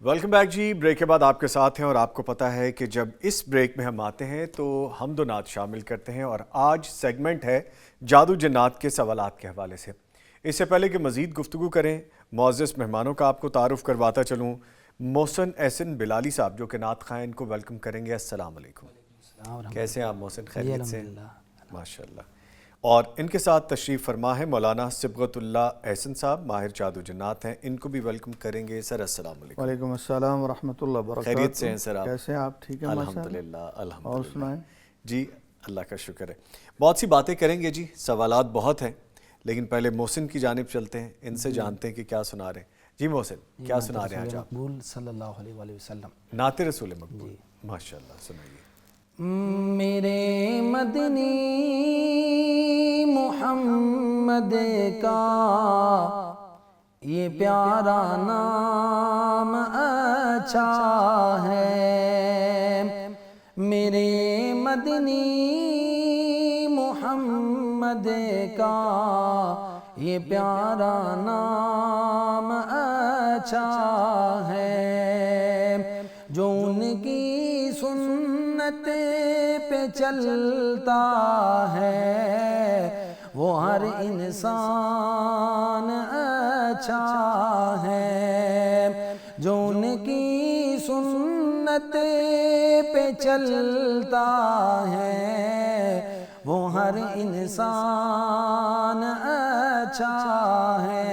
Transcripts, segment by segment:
Welcome back جی. Break کے بعد آپ کے ساتھ ہیں اور آپ کو پتہ ہے کہ جب اس بریک میں ہم آتے ہیں تو حمد و نعت شامل کرتے ہیں اور آج سیگمنٹ ہے جادو جنات کے سوالات کے حوالے سے. اس سے پہلے کہ مزید گفتگو کریں معزز مہمانوں کا آپ کو تعارف کرواتا چلوں. محسن احسن بلالی صاحب جو کہ نعت خواں، ان کو ویلکم کریں گے. السلام علیکم. کیسے ہیں آپ محسن؟ خیریت سے؟ ماشاء اللہ. اور ان کے ساتھ تشریف فرما ہے مولانا صبغت اللہ احسن صاحب، ماہر جادو جنات ہیں. ان کو بھی ویلکم کریں گے. سر السلام علیکم. وعلیکم السلام ورحمۃ اللہ وبرکاتہ. خیریت سے ہیں سر آپ؟ کیسے ہیں آپ؟ ٹھیک ہیں الحمدللہ. اور الحمدللہ سنائیں. جی اللہ کا شکر ہے. بہت سی باتیں کریں گے جی، سوالات بہت ہیں، لیکن پہلے محسن کی جانب چلتے ہیں، ان سے جانتے ہیں کہ کیا سنا رہے ہیں. جی محسن کیا سنا رہے ہیں آج آپ؟ مقبول صلی اللہ علیہ وآلہ وسلم. نعت رسول مقبول. ماشاءاللہ سنائیے. میرے مدنی محمد کا یہ پیارا نام اچھا ہے. میرے مدنی محمد کا یہ پیارا نام اچھا ہے. جو ان کی سنت پہ چلتا ہے وہ ہر انسان اچھا ہے. جو ان کی سنت پہ چلتا ہے وہ ہر انسان اچھا ہے.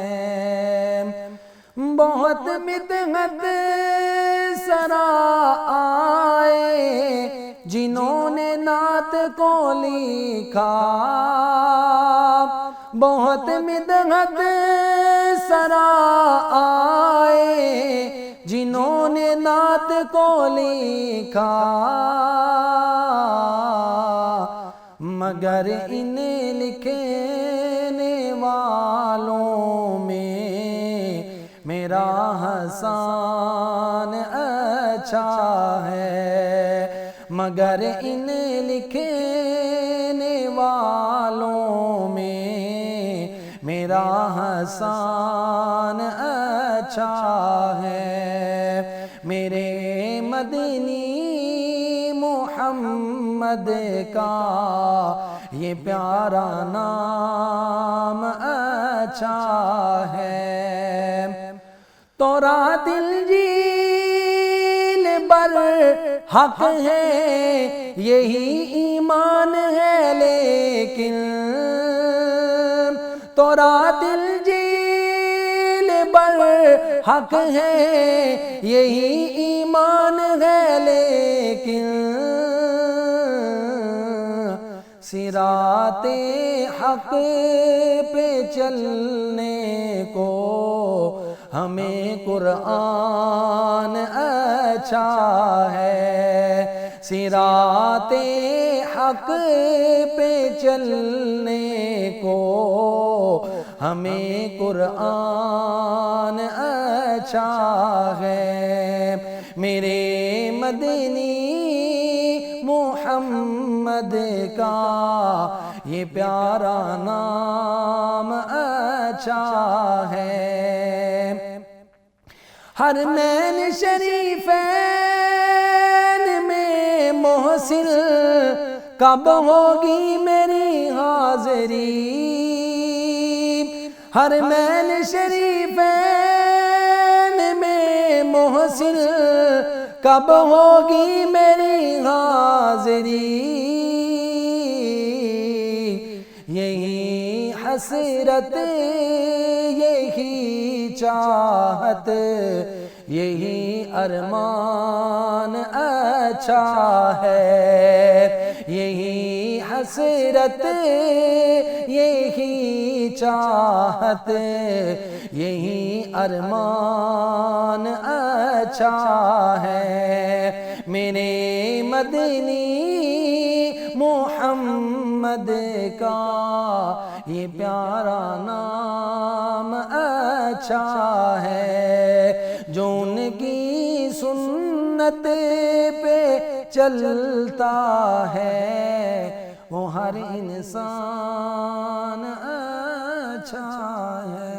بہت مدحت سرا آئے جنہوں نے نعت کو لکھا. بہت مدحت سرا آئے جنہوں نے نعت کو لکھا. مگر انہیں لکھنے والوں میں میرا حسان اچھا ہے. مگر انہیں لکھنے والوں میں میرا حسان اچھا ہے. میرے مدنی محمد کا یہ پیارا نام اچھا ہے. تورات انجیل بر حق ہے یہی ایمان ہے، لیکن تورات انجیل بر حق ہے یہی ایمان ہے، لیکن صراط حق پہ چلنے کو ہمیں قرآن اچھا ہے. صراط حق پہ چلنے کو ہمیں قرآن اچھا ہے. میرے مدنی محمد کا یہ پیارا نام اچھا ہے. حرمین شریفین میں محسن کب ہوگی میری حاضری. حرمین شریفین میں محسن کب ہوگی میری حاضری. یہی حسرت یہی چاہت یہی ارمان اچھا ہے. یہی حسرت یہی چاہت یہی ارمان اچھا ہے. میرے مدنی محمد کا یہ پیارا نام اچھا ہے. جو ان کی سنت پہ چلتا ہے وہ ہر انسان اچھا ہے.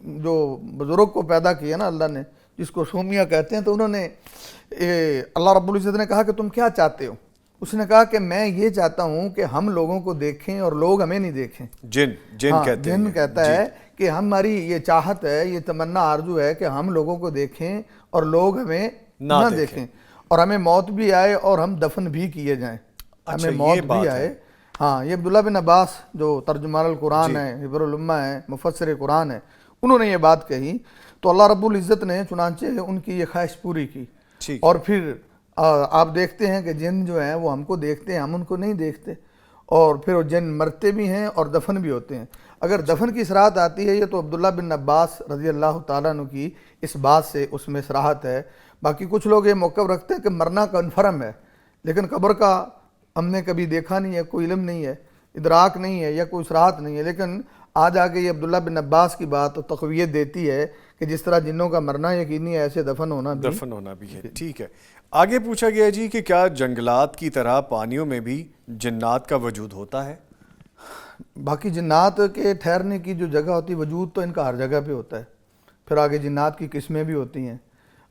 جو بزرگ کو پیدا کیا نا اللہ نے، جس کو شومیہ کہتے ہیں، تو انہوں نے اللہ رب العزت نے کہا کہ تم کیا چاہتے ہو؟ اس نے کہا کہ میں یہ چاہتا ہوں کہ ہم لوگوں کو دیکھیں اور لوگ ہمیں نہیں دیکھیں۔ جن ہاں، کہتے ہیں جن یہ۔ کہتا ہے کہ ہماری یہ چاہت ہے، یہ تمنا آرزو ہے کہ ہم لوگوں کو دیکھیں اور لوگ ہمیں نہ دیکھیں، اور ہمیں موت بھی آئے اور ہم دفن بھی کیے جائیں، ہمیں موت بھی آئے۔ ہاں، یہ عبداللہ بن عباس جو ترجمان القرآن ہے، حبر الامہ ہے، مفسر قرآن ہے، انہوں نے یہ بات کہی، تو اللہ رب العزت نے چنانچہ ان کی یہ خواہش پوری کی۔ اور پھر آپ دیکھتے ہیں کہ جن جو ہیں وہ ہم کو دیکھتے ہیں، ہم ان کو نہیں دیکھتے، اور پھر وہ جن مرتے بھی ہیں اور دفن بھی ہوتے ہیں۔ اگر دفن کی صراحت آتی ہے یہ تو عبداللہ بن عباس رضی اللہ تعالیٰ عنہ کی اس بات سے اس میں صراحت ہے۔ باقی کچھ لوگ یہ موقف رکھتے ہیں کہ مرنا کنفرم ہے، لیکن قبر کا ہم نے کبھی دیکھا نہیں ہے، کوئی علم نہیں ہے، ادراک نہیں ہے یا کوئی صراحت نہیں ہے، لیکن آج آگے یہ عبداللہ بن عباس کی بات تقویت دیتی ہے کہ جس طرح جنوں کا مرنا یقینی ہے، ایسے دفن ہونا بھی ہے۔ ٹھیک ہے، آگے پوچھا گیا جی کہ کیا جنگلات کی طرح پانیوں میں بھی جنات کا وجود ہوتا ہے؟ باقی جنات کے ٹھہرنے کی جو جگہ ہوتی ہے، وجود تو ان کا ہر جگہ پہ ہوتا ہے۔ پھر آگے جنات کی قسمیں بھی ہوتی ہیں،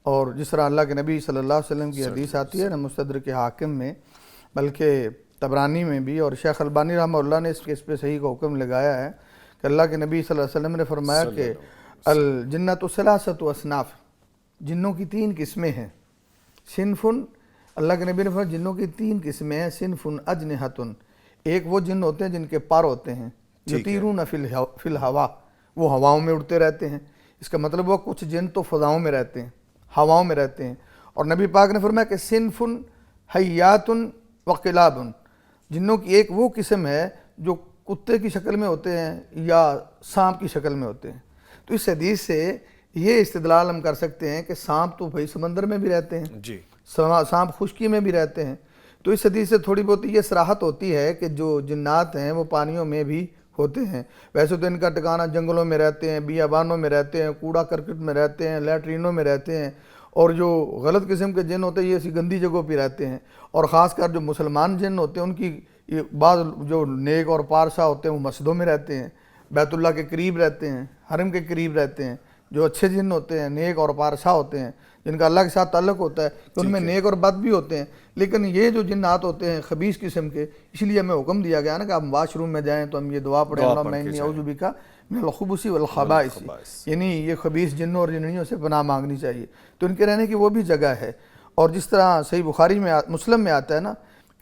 اور جس طرح اللہ کے نبی صلی اللہ علیہ وسلم کی حدیث آتی ہے نا مستدرک حاکم میں، بلکہ طبرانی میں بھی، اور شیخ البانی رحمہ اللہ نے اس پہ صحیح کا حکم لگایا ہے کہ اللہ کے نبی صلی اللہ علیہ وسلم نے فرمایا کہ الجنۃ ثلاثۃ اصناف، جنوں کی 3 قسمیں ہیں۔ صنفن، اللہ کے نبی نے فرمایا جنوں کی 3 قسمیں ہیں۔ صنفن اجنحۃ، ایک وہ جن ہوتے ہیں جن کے پر ہوتے ہیں، یطیرون فی الہوا، وہ ہواؤں میں اڑتے رہتے ہیں۔ اس کا مطلب وہ کچھ جن تو فضاؤں میں رہتے ہیں، ہواؤں میں رہتے ہیں۔ اور نبی پاک نے فرمایا کہ صنفن حیات وقلاب، جنوں کی ایک وہ قسم ہے جو کتے کی شکل میں ہوتے ہیں یا سانپ کی شکل میں ہوتے ہیں۔ تو اس حدیث سے یہ استدلال ہم کر سکتے ہیں کہ سانپ تو بھائی سمندر میں بھی رہتے ہیں، جی، سانپ خشکی میں بھی رہتے ہیں۔ تو اس حدیث سے تھوڑی بہت یہ صراحت ہوتی ہے کہ جو جنات ہیں وہ پانیوں میں بھی ہوتے ہیں۔ ویسے تو ان کا ٹھکانہ جنگلوں میں رہتے ہیں، بیابانوں میں رہتے ہیں، کوڑا کرکٹ میں رہتے ہیں، لیٹرینوں میں رہتے ہیں، اور جو غلط قسم کے جن ہوتے ہیں یہ ایسی گندی جگہوں پہ رہتے ہیں۔ اور خاص کر جو مسلمان جن ہوتے ہیں ان کی بعض جو نیک اور پارسا ہوتے ہیں وہ مسجدوں میں رہتے ہیں، بیت اللہ کے قریب رہتے ہیں، حرم کے قریب رہتے ہیں۔ جو اچھے جن ہوتے ہیں، نیک اور پارسا ہوتے ہیں، جن کا اللہ کے ساتھ تعلق ہوتا ہے، کہ ان میں نیک اور بد بھی ہوتے ہیں۔ لیکن یہ جو جنات ہوتے ہیں خبیث قسم کے، اس لیے ہمیں حکم دیا گیا نا کہ آپ واش روم میں جائیں تو ہم یہ دعا پڑھیں، اللہم انی اعوذ بک من الخبث والخبائث، یعنی یہ خبیث جنوں اور جننیوں سے پناہ مانگنی چاہیے۔ تو ان کے رہنے کی وہ بھی جگہ ہے۔ اور جس طرح صحیح بخاری میں مسلم میں آتا ہے نا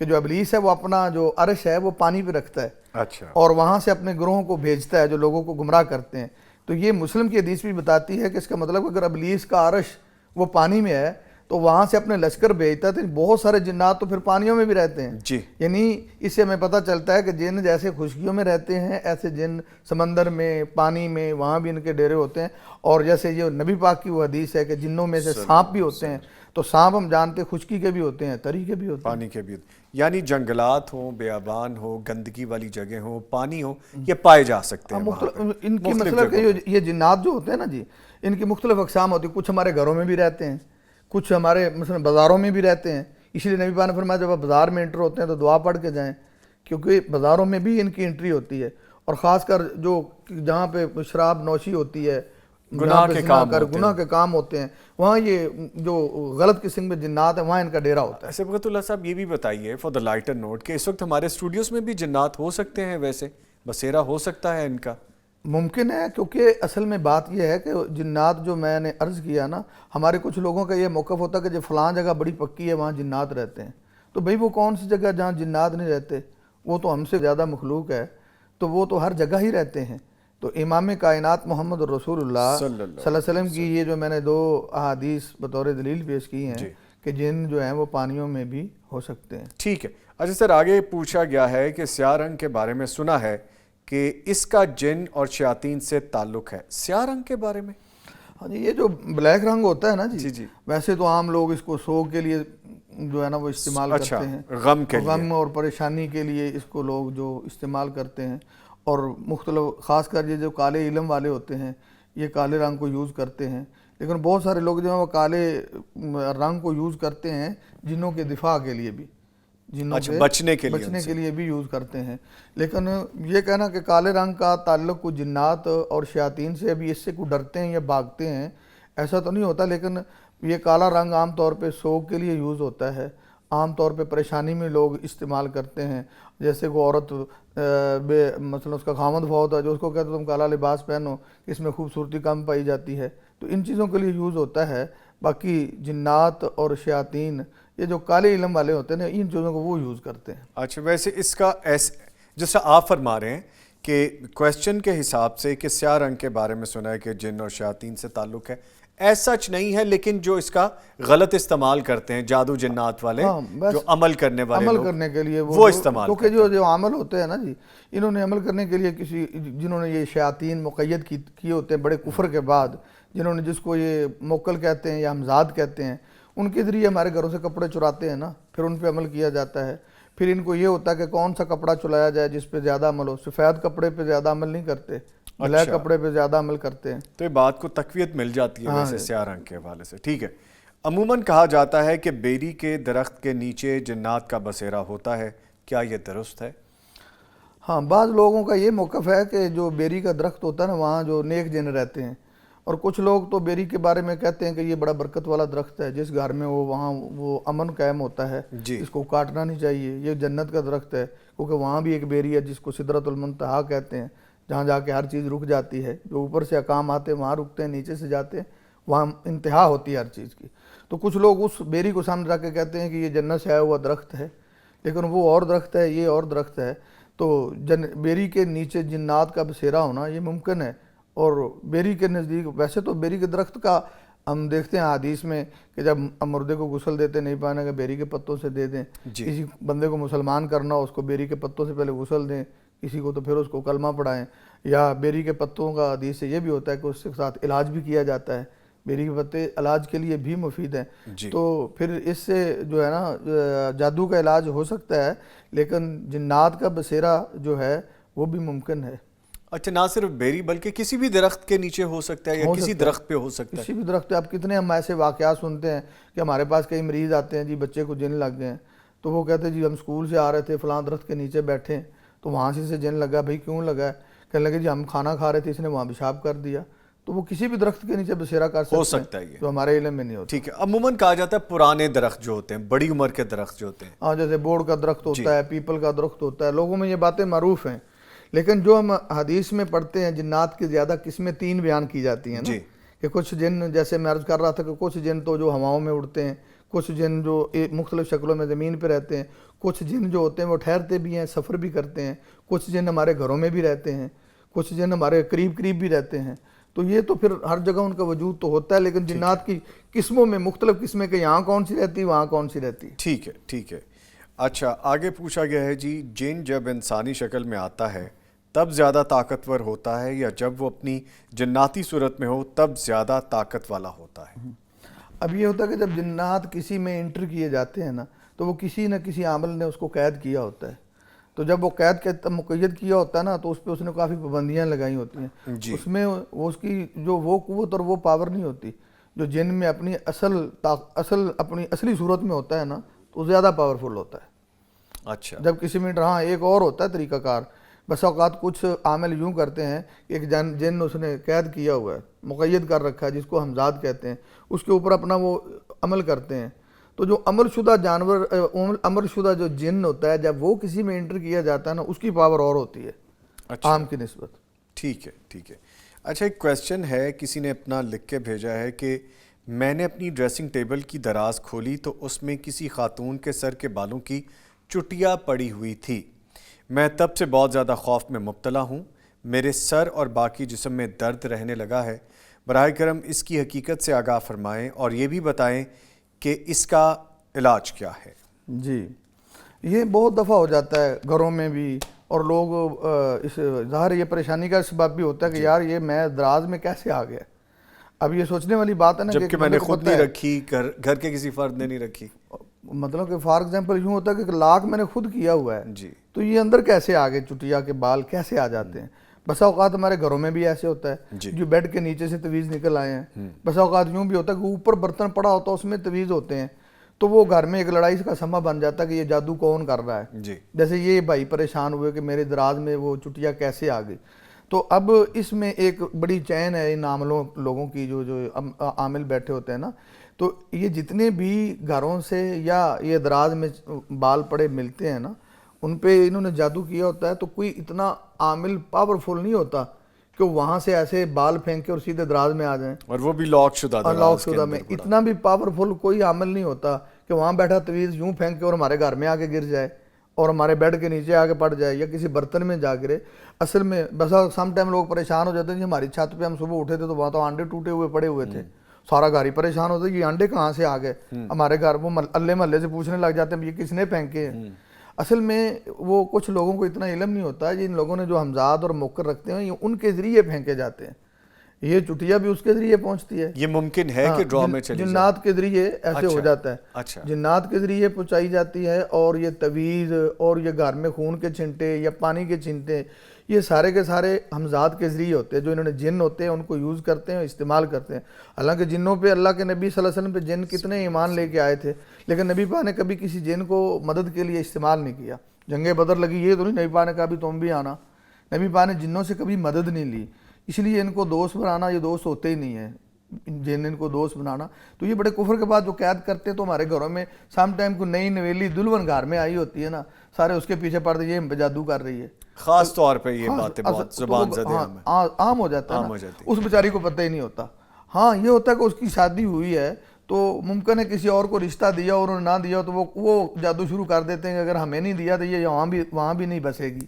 کہ جو ابلیس ہے وہ اپنا جو عرش ہے وہ پانی پہ رکھتا ہے، اور وہاں سے اپنے گروہوں کو بھیجتا ہے جو لوگوں کو گمراہ کرتے ہیں۔ تو یہ مسلم کی حدیث بھی بتاتی ہے کہ اس کا مطلب اگر ابلیس کا عرش وہ پانی میں ہے تو وہاں سے اپنے لشکر بھیجتا ہے، تو بہت سارے جنات تو پھر پانیوں میں بھی رہتے ہیں۔ جی، یعنی اس سے ہمیں پتہ چلتا ہے کہ جن جیسے خشکیوں میں رہتے ہیں ایسے جن سمندر میں، پانی میں، وہاں بھی ان کے ڈیرے ہوتے ہیں۔ اور جیسے یہ نبی پاک کی وہ حدیث ہے کہ جنوں میں سے سانپ بھی ہوتے ہیں، تو سانپ ہم جانتے خشکی کے بھی ہوتے ہیں، تری کے بھی ہوتے ہیں، پانی کے بھی ہوتے ہیں۔ یعنی جنگلات ہوں، بیابان ہو، گندگی والی جگہ ہوں، پانی ہو، یہ پائے جا سکتے ہیں وہاں پہ۔ ان کی مطلب کہ یہ جنات جو ہوتے ہیں نا جی، ان کی مختلف اقسام ہوتی ہیں۔ کچھ ہمارے گھروں میں بھی رہتے ہیں، کچھ ہمارے مثلا بازاروں میں بھی رہتے ہیں۔ اس لیے نبی پاک نے فرمایا جب آپ بازار میں انٹر ہوتے ہیں تو دعا پڑھ کے جائیں، کیونکہ بازاروں میں بھی ان کی انٹری ہوتی ہے۔ اور خاص کر جو جہاں پہ شراب نوشی ہوتی ہے، گناہ کے کام ہوتے ہیں، وہاں یہ جو غلط قسم کے جنات ہیں وہاں ان کا ڈیرا ہوتا ہے۔ صبغت اللہ صاحب یہ بھی بتائیے فار دا لائٹر نوٹ کہ اس وقت ہمارے اسٹوڈیوز میں بھی جنات ہو سکتے ہیں، ویسے بسیرا ہو سکتا ہے ان کا؟ ممکن ہے، کیونکہ اصل میں بات یہ ہے کہ جنات جو میں نے عرض کیا نا، ہمارے کچھ لوگوں کا یہ موقف ہوتا ہے کہ جو فلاں جگہ بڑی پکی ہے وہاں جنات رہتے ہیں، تو بھئی وہ کون سی جگہ جہاں جنات نہیں رہتے؟ وہ تو ہم سے زیادہ مخلوق ہے، تو وہ تو ہر جگہ ہی رہتے ہیں۔ تو امام کائنات محمد رسول اللہ صلی اللہ علیہ وسلم کی یہ جو میں نے 2 احادیث بطور دلیل پیش کی ہیں کہ جن جو ہیں وہ پانیوں میں بھی ہو سکتے ہیں۔ ٹھیک ہے، اچھا سر، آگے پوچھا گیا ہے کہ سیاہ رنگ کے بارے میں سنا ہے کہ اس کا جن اور شیاطین سے تعلق ہے، سیاہ رنگ کے بارے میں؟ ہاں جی، یہ جو بلیک رنگ ہوتا ہے نا جی، ویسے تو عام لوگ اس کو سوگ کے لیے جو ہے نا وہ استعمال کرتے ہیں، غم اور پریشانی کے لیے اس کو لوگ جو استعمال کرتے ہیں، اور مختلف خاص کر یہ جو کالے علم والے ہوتے ہیں یہ کالے رنگ کو یوز کرتے ہیں۔ لیکن بہت سارے لوگ جو ہیں وہ کالے رنگ کو یوز کرتے ہیں جنوں کے دفاع کے لیے بھی، جنوں اچھا، کے بچنے کے لیے بچنے کے لیے بھی یوز کرتے ہیں. لیکن یہ کہنا کہ کالے رنگ کا تعلق کو جنات اور شیاطین سے ابھی اس سے کو ڈرتے ہیں یا بھاگتے ہیں ایسا تو نہیں ہوتا. لیکن یہ کالا رنگ عام طور پہ سوگ کے لیے یوز ہوتا ہے. عام طور پہ پریشانی میں لوگ استعمال کرتے ہیں. جیسے کوئی عورت مثلا اس کا خامد فوت ہے جو اس کو کہتے تم کالا لباس پہنو اس میں خوبصورتی کم پائی جاتی ہے, تو ان چیزوں کے لیے یوز ہوتا ہے. باقی جنات اور شیاطین یہ جو کالے علم والے ہوتے ہیں ان چیزوں کو وہ یوز کرتے ہیں. اچھا, ویسے اس کا جیسا آپ فرما رہے ہیں کہ کویسچن کے حساب سے کہ سیاہ رنگ کے بارے میں سنا ہے کہ جن اور شیاطین سے تعلق ہے, ایسا سچ نہیں ہے, لیکن جو اس کا غلط استعمال کرتے ہیں جادو جنات والے, جو عمل کرنے والے عمل لوگ کرنے کے لیے وہ استعمال کیونکہ جو عمل ہوتے ہیں نا جی, انہوں نے عمل کرنے کے لیے کسی جنہوں نے یہ شیاطین مقید کیے ہوتے ہیں بڑے کفر کے بعد, جنہوں نے جس کو یہ موکل کہتے ہیں یا ہمزاد کہتے ہیں, ان کے ذریعے ہمارے گھروں سے کپڑے چراتے ہیں نا, پھر ان پہ عمل کیا جاتا ہے. پھر ان کو یہ ہوتا ہے کہ کون سا کپڑا چلایا جائے جس پہ زیادہ عمل ہو. سفید کپڑے پہ زیادہ عمل نہیں کرتے, بلیک کپڑے پہ زیادہ عمل کرتے ہیں. تو یہ بات کو تقویت مل جاتی ہے ویسے سیاہ رنگ کے حوالے سے. ٹھیک ہے, عموماً کہا جاتا ہے کہ بیری کے درخت کے نیچے جنات کا بسیرا ہوتا ہے, کیا یہ درست ہے؟ ہاں, بعض لوگوں کا یہ موقف ہے کہ جو بیری کا درخت ہوتا ہے نا وہاں جو نیک جن رہتے ہیں, اور کچھ لوگ تو بیری کے بارے میں کہتے ہیں کہ یہ بڑا برکت والا درخت ہے, جس گھر میں وہاں وہ امن قائم ہوتا ہے, اس کو کاٹنا نہیں چاہیے, یہ جنت کا درخت ہے. کیونکہ وہاں بھی ایک بیری ہے جس کو سدرۃ المنتہا کہتے ہیں, جہاں جا کے ہر چیز رک جاتی ہے. جو اوپر سے احکام آتے ہیں وہاں رکتے ہیں, نیچے سے جاتے ہیں وہاں انتہا ہوتی ہے ہر چیز کی. تو کچھ لوگ اس بیری کو سامنے رکھ کے کہتے ہیں کہ یہ جنت سے آیا ہوا درخت ہے, لیکن وہ اور درخت ہے, یہ اور درخت ہے. تو بیری کے نیچے جنات کا بسیرا ہونا یہ ممکن ہے. اور بیری کے نزدیک ویسے تو بیری کے درخت کا ہم دیکھتے ہیں حدیث میں کہ جب مردے کو غسل دیتے نہیں پانا کہ بیری کے پتوں سے دے دیں. کسی بندے کو مسلمان کرنا ہو اس کو بیری کے پتوں سے پہلے غسل دیں, کسی کو تو پھر اس کو کلمہ پڑھائیں. یا بیری کے پتوں کا حدیث سے یہ بھی ہوتا ہے کہ اس کے ساتھ علاج بھی کیا جاتا ہے. بیری کے پتے علاج کے لیے بھی مفید ہیں. تو پھر اس سے جو ہے نا جادو کا علاج ہو سکتا ہے, لیکن جنات کا بسیرا جو ہے وہ بھی ممکن ہے. اچھا, نہ صرف بیری بلکہ کسی بھی درخت کے نیچے ہو سکتا ہے یا کسی درخت پہ ہو سکتا ہے؟ کسی بھی درخت پہ. آپ کتنے ہم ایسے واقعات سنتے ہیں کہ ہمارے پاس کئی مریض آتے ہیں جی بچے کو جن لگ گئے ہیں, تو وہ کہتے ہیں جی ہم اسکول سے آ رہے تھے فلاں درخت کے نیچے بیٹھے ہیں تو وہاں سے جن لگا. بھائی کیوں لگا ہے؟ کہنے لگے جی ہم کھانا کھا رہے تھے اس نے وہاں پیشاب کر دیا. تو وہ کسی بھی درخت کے نیچے بسیرا کر سکتا ہے جو ہمارے علم میں نہیں ہوتا. ٹھیک ہے, عموماً کہا جاتا ہے پرانے درخت جو ہوتے ہیں, بڑی عمر کے درخت جو ہوتے ہیں, ہاں جیسے بوڑ کا درخت ہوتا ہے, پیپل کا درخت ہوتا ہے, لوگوں میں یہ باتیں معروف ہیں. لیکن جو ہم حدیث میں پڑھتے ہیں جنات کی زیادہ قسمیں 3 بیان کی جاتی ہیں نا, کہ کچھ جن جیسے میں عرض کر رہا تھا کہ کچھ جن تو جو ہواؤں میں اڑتے ہیں, کچھ جن جو مختلف شکلوں میں زمین پہ رہتے ہیں, کچھ جن جو ہوتے ہیں وہ ٹھہرتے بھی ہیں, سفر بھی کرتے ہیں, کچھ جن ہمارے گھروں میں بھی رہتے ہیں, کچھ جن ہمارے قریب بھی رہتے ہیں. تو یہ تو پھر ہر جگہ ان کا وجود تو ہوتا ہے, لیکن جنات کی قسموں میں مختلف قسمیں کہ یہاں کون سی رہتی وہاں کون سی رہتی. ٹھیک ہے, ٹھیک ہے. اچھا, آگے پوچھا گیا ہے جی, جن جب انسانی شکل میں آتا ہے تب زیادہ طاقتور ہوتا ہے یا جب وہ اپنی جناتی صورت میں ہو تب زیادہ طاقت والا ہوتا ہے؟ اب یہ ہوتا ہے کہ جب جنات کسی میں انٹر کیے جاتے ہیں نا تو وہ کسی نہ کسی عامل نے اس کو قید کیا ہوتا ہے. تو جب وہ قید کے مقید کیا ہوتا ہے نا تو اس پہ اس نے کافی پابندیاں لگائی ہوتی ہیں. اس میں وہ اس کی جو وہ قوت اور وہ پاور نہیں ہوتی جو جن میں اپنی اپنی اصلی صورت میں ہوتا ہے نا, تو زیادہ پاورفل ہوتا ہے. اچھا, جب کسی میں ہاں ایک اور ہوتا ہے طریقہ کار. بس اوقات کچھ عامل یوں کرتے ہیں کہ ایک جن اس نے قید کیا ہوا ہے, مقید کر رکھا ہے, جس کو ہمزاد کہتے ہیں, اس کے اوپر اپنا وہ عمل کرتے ہیں. تو جو عمل شدہ جانور عمل شدہ جو جن ہوتا ہے جب وہ کسی میں انٹر کیا جاتا ہے نا اس کی پاور اور ہوتی ہے عام کی نسبت. ٹھیک ہے, ٹھیک ہے. اچھا, ایک کویسچن ہے, کسی نے اپنا لکھ کے بھیجا ہے کہ میں نے اپنی ڈریسنگ ٹیبل کی دراز کھولی تو اس میں کسی خاتون کے سر کے بالوں کی چٹیاں پڑی ہوئی تھی. میں تب سے بہت زیادہ خوف میں مبتلا ہوں, میرے سر اور باقی جسم میں درد رہنے لگا ہے. براہ کرم اس کی حقیقت سے آگاہ فرمائیں اور یہ بھی بتائیں کہ اس کا علاج کیا ہے. جی, یہ بہت دفعہ ہو جاتا ہے گھروں میں بھی, اور لوگ اس ظاہر یہ پریشانی کا سبب بھی ہوتا ہے کہ یار یہ میں دراز میں کیسے آ گیا. اب یہ سوچنے والی بات ہے نا جبکہ میں نے خود نہیں رکھی, گھر کے کسی فرد نے نہیں رکھی. مطلب کہ فار ایگزامپل یوں ہوتا ہے کہ لاک میں نے خود کیا ہوا ہے جی, تو یہ اندر کیسے آگے چٹیا کے بال کیسے آ جاتے ہیں. بسا اوقات ہمارے گھروں میں بھی ایسے ہوتا ہے جو بیڈ کے نیچے سے تویز نکل آئے ہیں. بسا اوقات یوں بھی ہوتا ہے کہ اوپر برتن پڑا ہوتا ہے اس میں تویز ہوتے ہیں, تو وہ گھر میں ایک لڑائی کا سما بن جاتا ہے کہ یہ جادو کون کر رہا ہے. جی جیسے یہ بھائی پریشان ہوئے کہ میرے دراز میں وہ چٹیا کیسے آ گئی. تو اب اس میں ایک بڑی چین ہے ان عاملوں لوگوں کی جو عامل بیٹھے ہوتے ہیں نا. تو یہ جتنے بھی گھروں سے یا یہ دراز میں بال پڑے ملتے ہیں نا, ان پہ انہوں نے جادو کیا ہوتا ہے. تو کوئی اتنا عامل پاورفل نہیں ہوتا کہ وہاں سے ایسے بال پھینک کے اور سیدھے دراز میں آ جائیں, اور وہ بھی لاک شدہ اور لاک شدہ میں. اتنا بھی پاورفل کوئی عامل نہیں ہوتا کہ وہاں بیٹھا تویز یوں پھینک کے اور ہمارے گھر میں آ کے گر جائے اور ہمارے بیڈ کے نیچے آ کے پڑ جائے یا کسی برتن میں جا گرے. اصل میں بس سم ٹائم لوگ پریشان ہو جاتے ہیں. ہماری چھت پہ ہم صبح اٹھے تھے تو وہاں تو انڈے ٹوٹے ہوئے پڑے ہوئے تھے, سارا گھر ہی پریشان ہوتا ہے یہ انڈے کہاں سے آ گئے ہمارے گھر. وہ اللہ محلے سے پوچھنے لگ جاتے ہیں یہ کس نے پھینکے ہیں. اصل میں وہ کچھ لوگوں کو اتنا علم نہیں ہوتا ہے. جن لوگوں نے جو حمزات اور موکر رکھتے ہیں یہ ان کے ذریعے پھینکے جاتے ہیں. یہ چٹیا بھی اس کے ذریعے پہنچتی ہے. یہ ممکن ہے کہ ڈرا میں چلی جائے, جنات کے ذریعے ایسے ہو جاتا ہے. اچھا, جنات کے ذریعے پہنچائی جاتی ہے. اور یہ تویز اور یہ گھر میں خون کے چھنٹے یا پانی کے چھنٹے یہ سارے کے سارے حمزات کے ذریعے ہوتے ہیں. جو انہوں نے جن ہوتے ہیں ان کو یوز کرتے ہیں, استعمال کرتے ہیں. حالانکہ جنوں پہ اللہ کے نبی صلی اللہ علیہ وسلم پہ جن کتنے ایمان لے کے آئے تھے, لیکن نبی پاک نے کبھی کسی جن کو مدد کے لیے استعمال نہیں کیا. جنگ بدر لگی یہ تو نہیں نبی پاک نے کہا بھی تم بھی آنا. نبی پاک نے جنوں سے کبھی مدد نہیں لی. اس لیے ان کو دوست بنانا, یہ دوست ہوتے ہی نہیں ہیں جن ان کو دوست بنانا. تو یہ بڑے کفر کے بعد جو قید کرتے ہیں تو ہمارے گھروں میں سم ٹائم کو نئی نویلی دلہن گھر میں آئی ہوتی ہے نا, سارے اس کے پیچھے پڑ دے یہ جادو کر رہی ہے. خاص طور پہ یہ باتیں بہت زبان زدہ عام ہو جاتا ہے نا, اس بیچاری کو پتہ ہی نہیں ہوتا. ہاں یہ ہوتا ہے کہ اس کی شادی ہوئی ہے تو ممکن ہے کسی اور کو رشتہ دیا اور انہوں نے نہ دیا تو وہ جادو شروع کر دیتے ہیں کہ اگر ہمیں نہیں دیا تو یہ وہاں بھی نہیں بسے گی.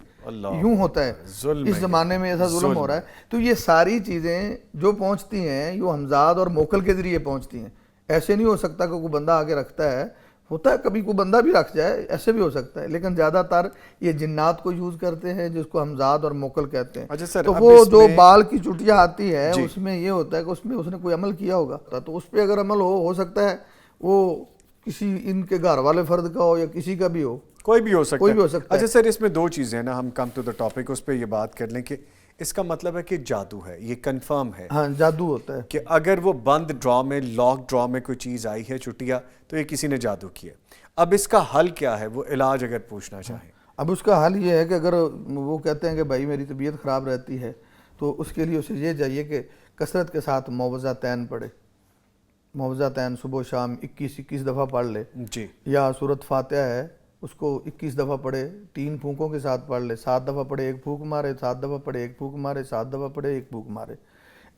یوں ہوتا ہے اس زمانے میں, ایسا ظلم ہو رہا ہے. تو یہ ساری چیزیں جو پہنچتی ہیں یہ حمزات اور موکل کے ذریعے پہنچتی ہیں. ایسے نہیں ہو سکتا کہ کوئی بندہ آگے رکھتا ہے, ہوتا ہے کبھی کوئی بندہ بھی رکھ جائے, ایسے بھی ہو سکتا ہے, لیکن زیادہ تر یہ جنات کو یوز کرتے ہیں جس کو حمزات اور موکل کہتے ہیں. تو وہ جو بال کی چٹیا آتی ہے اس میں یہ ہوتا ہے کہ اس نے کوئی عمل کیا ہوگا, تو اس پہ اگر عمل ہو سکتا ہے وہ کسی ان کے گھر والے فرد کا ہو یا کسی کا بھی ہو, کوئی بھی ہو سکتا ہے. اچھا سر اس میں دو چیزیں ہیں نا, ہم کم ٹو دا ٹاپک اس پہ یہ بات کر لیں کہ اس کا مطلب ہے کہ جادو ہے, یہ کنفرم ہے. ہاں جادو ہوتا ہے کہ اگر وہ بند ڈرا میں, لاک ڈرا میں کوئی چیز آئی ہے چٹیا تو یہ کسی نے جادو کیا. اب اس کا حل کیا ہے, وہ علاج اگر پوچھنا چاہیں. اب اس کا حل یہ ہے کہ اگر وہ کہتے ہیں کہ بھائی میری طبیعت خراب رہتی ہے تو اس کے لیے اسے یہ چاہیے کہ کثرت کے ساتھ معوذتین پڑھے. معوذتین صبح و شام 21 دفعہ پڑھ لے. جی. یا سورۃ فاتحہ ہے اس کو 21 دفعہ پڑھے, 3 پھونکوں کے ساتھ پڑھ لے. 7 دفعہ پڑھے 1 پھونک مارے, 7 دفعہ پڑھے 1 پھونک مارے, 7 دفعہ پڑھے 1 پھونک مارے.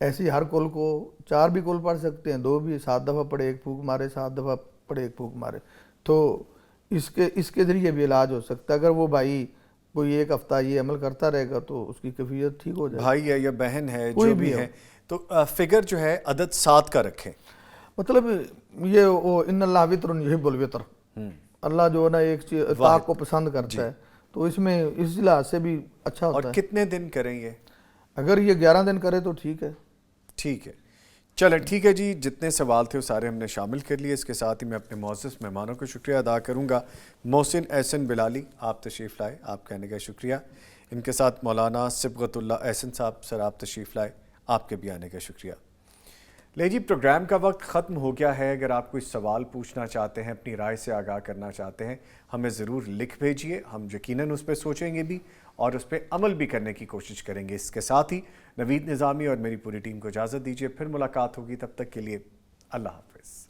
ایسی ہر کل کو 4 بھی کل پڑھ سکتے ہیں, 2 بھی. 7 دفعہ پڑھے 1 پھونک مارے, 7 دفعہ پڑھے 1 پھونک مارے. تو اس کے ذریعے بھی علاج ہو سکتا ہے. اگر وہ بھائی کوئی 1 ہفتہ یہ عمل کرتا رہے گا تو اس کی کیفیت ٹھیک ہو جائے. بھائی ہے یا بہن ہے جو بھی ہے, تو فگر جو ہے عدد 7 کا رکھیں. مطلب یہ وہ ان اللہ وطر یحب الوطر, اللہ جو ہے نا ایک چیز اتفاق کو پسند کرتا ہے. تو اس میں اس لحاظ سے بھی اچھا ہوتا ہے. اور کتنے دن کریں یہ؟ اگر یہ 11 دن کرے تو ٹھیک ہے. ٹھیک ہے, چلیں ٹھیک ہے جی. جتنے سوال تھے وہ سارے ہم نے شامل کر لیے. اس کے ساتھ ہی میں اپنے معزز مہمانوں کو شکریہ ادا کروں گا. محسن احسن بلالی, آپ تشریف لائے, آپ کہنے کا شکریہ. ان کے ساتھ مولانا صبغت اللہ احسن صاحب, سر آپ تشریف لائے, آپ کے بھی آنے کا شکریہ. لے جی, پروگرام کا وقت ختم ہو گیا ہے. اگر آپ کوئی سوال پوچھنا چاہتے ہیں, اپنی رائے سے آگاہ کرنا چاہتے ہیں, ہمیں ضرور لکھ بھیجیے. ہم یقیناً اس پہ سوچیں گے بھی اور اس پہ عمل بھی کرنے کی کوشش کریں گے. اس کے ساتھ ہی نوید نظامی اور میری پوری ٹیم کو اجازت دیجیے. پھر ملاقات ہوگی, تب تک کے لیے اللہ حافظ.